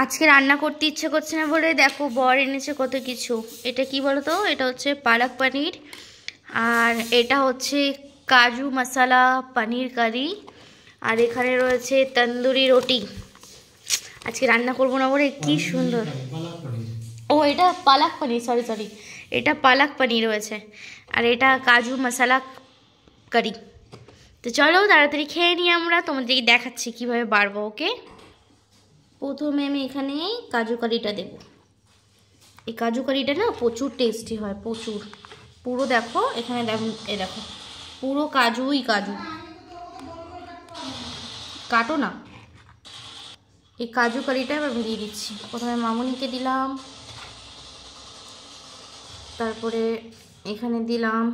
আজকে রান্না করতে ইচ্ছে করছে না বলে দেখো বর এনেছে কত কিছু। এটা কি বলো তো, এটা হচ্ছে পালক পনির, আর এটা হচ্ছে কাজু মশলা পনির কারি, আর এখানে রয়েছে তন্দুরি রুটি। আজকে রান্না করবো না বলে কি সুন্দর। ও এটা পালক পনির, সরি সরি, এটা পালক পনির রয়েছে, আর এটা কাজু মশলা কারি। তো চলো তাড়াতাড়ি খেয়ে নিই আমরা, তোমাদেরকে দেখাচ্ছি কীভাবে বাড়বো। ওকে, প্রথমে আমি এখানে কাজু কারিটা দেব। এই কাজু কারিটা না প্রচুর টেস্টি হয়, প্রচুর। পুরো দেখো এখানে, দেখো পুরো কাজুই কাজু। কাটো না। এই কাজু কারিটা আমি দিয়ে দিচ্ছি। প্রথমে মামুনিকে দিলাম, তারপরে এখানে দিলাম,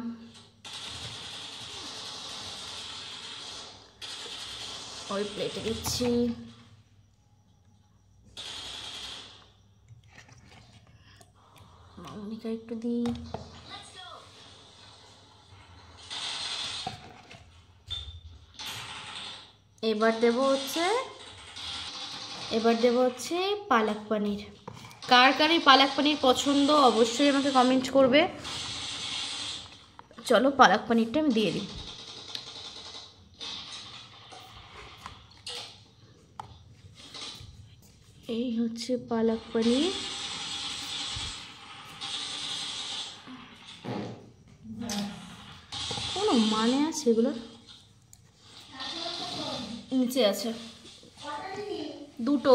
ওই প্লেটে দিচ্ছি, মামুনিকে একটু দিই, এবার দেব হচ্ছে পালক পনির। কার কার এই পালক পনির পছন্দ অবশ্যই আমাকে কমেন্ট করবে। চলো পালক পনিরটা আমি দিয়ে দিই। এই হচ্ছে পালক পনির। কোনো মানে আছে এগুলোর? নিচে আছে দুটো।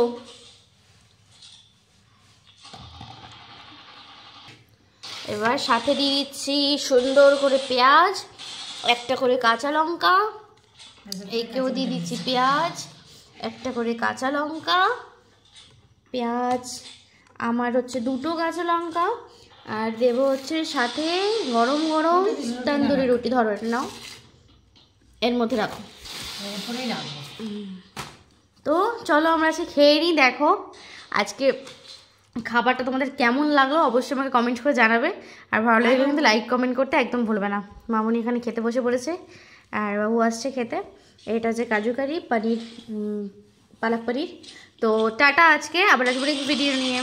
এবার সাথে দিয়ে দিচ্ছি সুন্দর করে পেঁয়াজ, একটা করে কাঁচা লঙ্কা, একেও দিয়ে দিচ্ছি পেঁয়াজ, একটা করে কাঁচা লঙ্কা, পেঁয়াজ আমার হচ্ছে দুটো কাঁচা লঙ্কা, আর দেবো হচ্ছে সাথে গরম গরম তন্দুরি রুটি। ধরো এটা নাও, এর মধ্যে রাখো। তো চলো আমরা আজকে খেয়ে নিই। দেখো আজকে খাবারটা তোমাদের কেমন লাগলো অবশ্যই আমাকে কমেন্ট করে জানাবে, আর ভালো লাগলে কিন্তু লাইক কমেন্ট করতে একদম ভুলবে না। মামুনি এখানে খেতে বসে পড়েছে, আর বাবু আসছে খেতে। এটা হচ্ছে কাজু কারি পনির, পালক পনির। তো টাটা, আজকে আবার আসবো ভিডিও নিয়ে।